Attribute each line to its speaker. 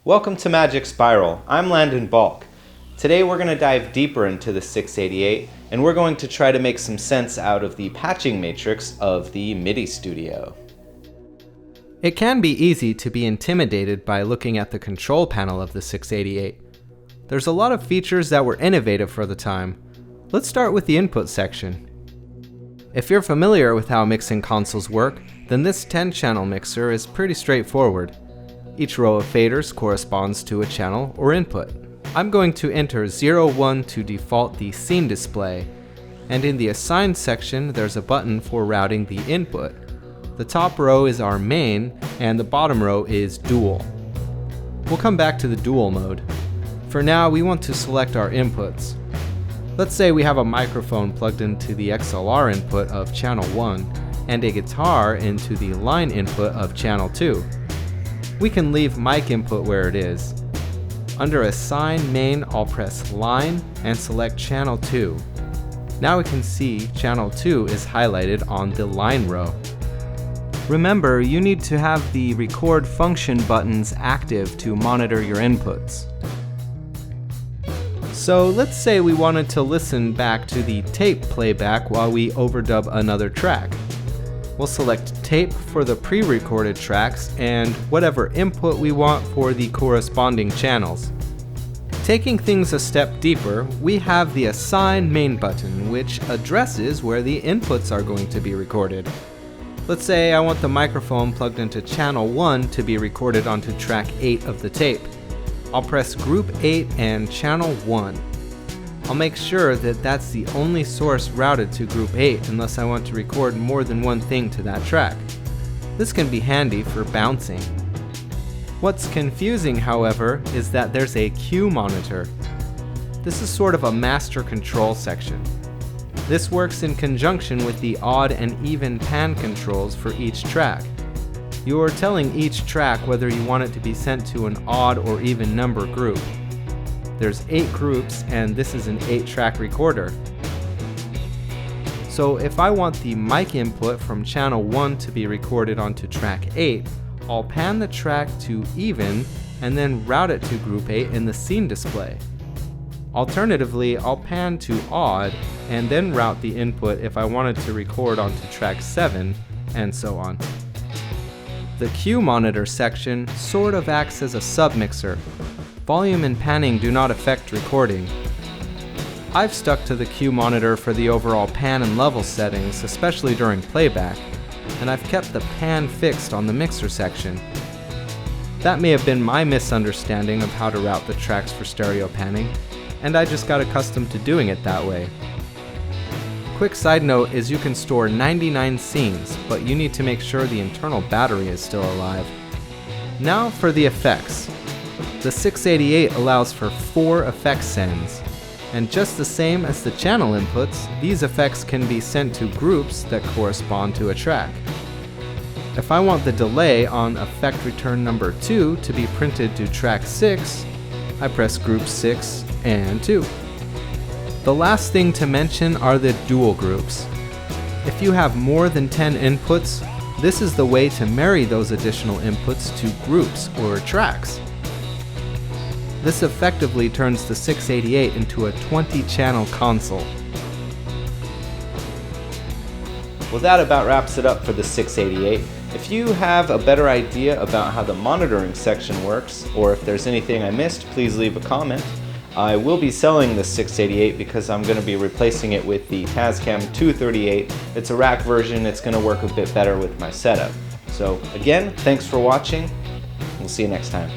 Speaker 1: Welcome to Magic Spiral. I'm Landon Balk. Today we're going to dive deeper into the 688 and we're going to try to make some sense out of the patching matrix of the Midistudio.
Speaker 2: It can be easy to be intimidated by looking at the control panel of the 688. There's a lot of features that were innovative for the time. Let's start with the input section. If you're familiar with how mixing consoles work, then this 10-channel mixer is pretty straightforward. Each row of faders corresponds to a channel or input. I'm going to enter 0, 1 to default the scene display, and in the assigned section there's a button for routing the input. The top row is our main, and the bottom row is dual. We'll come back to the dual mode. For now, we want to select our inputs. Let's say we have a microphone plugged into the XLR input of channel 1, and a guitar into the line input of channel 2. We can leave mic input where it is. Under Assign Main, I'll press Line and select channel 2. Now we can see channel 2 is highlighted on the line row. Remember, you need to have the record function buttons active to monitor your inputs. So let's say we wanted to listen back to the tape playback while we overdub another track. We'll select tape for the pre-recorded tracks and whatever input we want for the corresponding channels. Taking things a step deeper, we have the Assign Main button, which addresses where the inputs are going to be recorded. Let's say I want the microphone plugged into channel 1 to be recorded onto track 8 of the tape. I'll press Group 8 and Channel 1. I'll make sure that that's the only source routed to Group 8 unless I want to record more than one thing to that track. This can be handy for bouncing. What's confusing, however, is that there's a cue monitor. This is sort of a master control section. This works in conjunction with the odd and even pan controls for each track. You are telling each track whether you want it to be sent to an odd or even number group. There's 8 groups and this is an 8-track recorder. So if I want the mic input from channel 1 to be recorded onto track 8, I'll pan the track to even and then route it to group 8 in the scene display. Alternatively, I'll pan to odd and then route the input if I wanted to record onto track 7, and so on. The cue monitor section sort of acts as a submixer. Volume and panning do not affect recording. I've stuck to the cue monitor for the overall pan and level settings, especially during playback, and I've kept the pan fixed on the mixer section. That may have been my misunderstanding of how to route the tracks for stereo panning, and I just got accustomed to doing it that way. Quick side note is you can store 99 scenes, but you need to make sure the internal battery is still alive. Now for the effects. The 688 allows for 4 effect sends, and just the same as the channel inputs, these effects can be sent to groups that correspond to a track. If I want the delay on effect return number 2 to be printed to track 6, I press group 6 and 2. The last thing to mention are the dual groups. If you have more than 10 inputs, this is the way to marry those additional inputs to groups or tracks. This effectively turns the 688 into a 20-channel console.
Speaker 1: Well, that about wraps it up for the 688. If you have a better idea about how the monitoring section works, or if there's anything I missed, please leave a comment. I will be selling the 688 because I'm going to be replacing it with the Tascam 238. It's a rack version. It's going to work a bit better with my setup. So again, thanks for watching. We'll see you next time.